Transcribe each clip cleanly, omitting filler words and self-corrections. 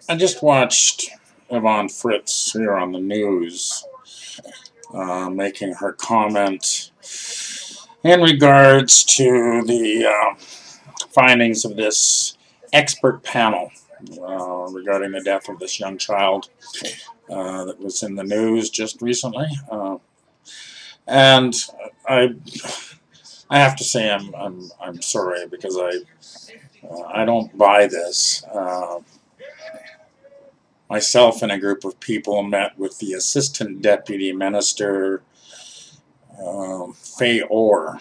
I just watched Yvonne Fritz here on the news making her comment in regards to the findings of this expert panel regarding the death of this young child that was in the news just recently. And I have to say I'm sorry, because I don't buy this. Myself and a group of people met with the Assistant Deputy Minister, Faye Orr,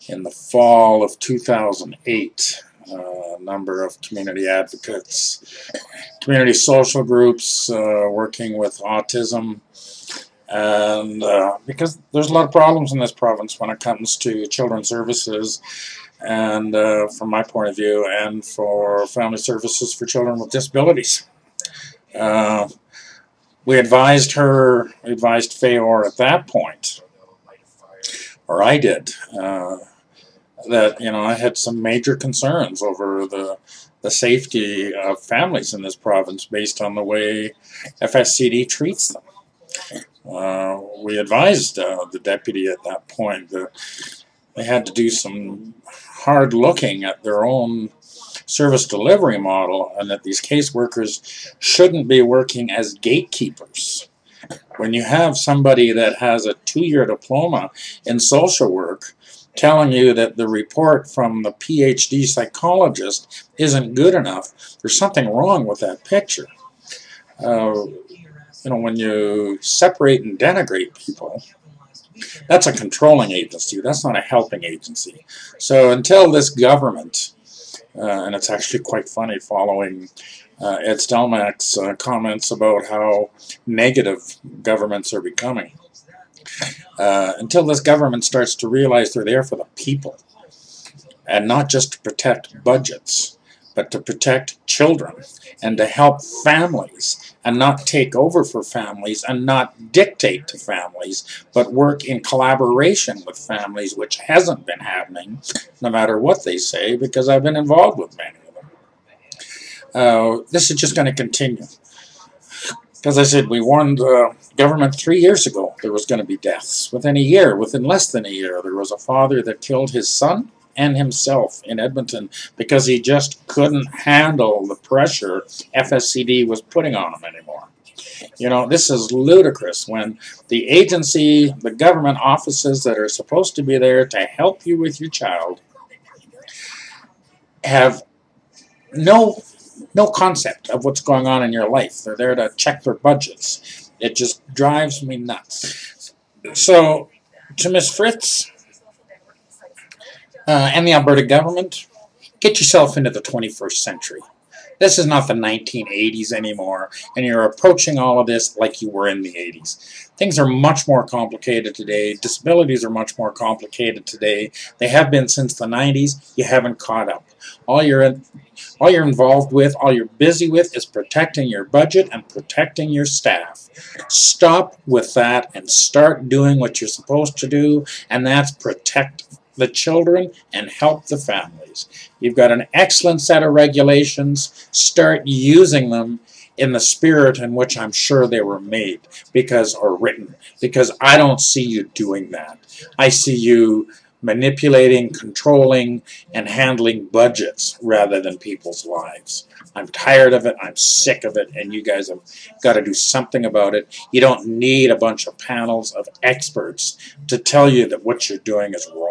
in the fall of 2008. A number of community advocates, community social groups working with autism, and because there's a lot of problems in this province when it comes to children's services, and from my point of view, and for family services for children with disabilities. We advised Faye Orr at that point, or I did, that I had some major concerns over the safety of families in this province based on the way FSCD treats them. We advised the deputy at that point that they had to do some hard looking at their own service delivery model, and that these caseworkers shouldn't be working as gatekeepers. When you have somebody that has a 2-year diploma in social work telling you that the report from the PhD psychologist isn't good enough, there's something wrong with that picture. When you separate and denigrate people, that's a controlling agency. That's not a helping agency. So until this government, and it's actually quite funny following Ed Stelmach's comments about how negative governments are becoming, until this government starts to realize they're there for the people, and not just to protect budgets, but to protect children and to help families, and not take over for families and not dictate to families, but work in collaboration with families, which hasn't been happening, no matter what they say, because I've been involved with many of them. This is just going to continue. As I said, we warned government 3 years ago there was going to be deaths. Within less than a year, there was a father that killed his son and himself in Edmonton because he just couldn't handle the pressure FSCD was putting on him anymore. This is ludicrous when the agency, the government offices that are supposed to be there to help you with your child have no concept of what's going on in your life. They're there to check their budgets. It just drives me nuts. So, to Ms. Fritz and the Alberta government, get yourself into the 21st century. This is not the 1980s anymore, and you're approaching all of this like you were in the 80s. Things are much more complicated today. Disabilities are much more complicated today. They have been since the 90s. You haven't caught up. All you're involved with, all you're busy with, is protecting your budget and protecting your staff. Stop with that and start doing what you're supposed to do, and that's protect the children and help the families. You've got an excellent set of regulations. Start using them in the spirit in which I'm sure they were made or written, because I don't see you doing that. I see you manipulating, controlling, and handling budgets rather than people's lives. I'm tired of it, I'm sick of it, and you guys have got to do something about it. You don't need a bunch of panels of experts to tell you that what you're doing is wrong.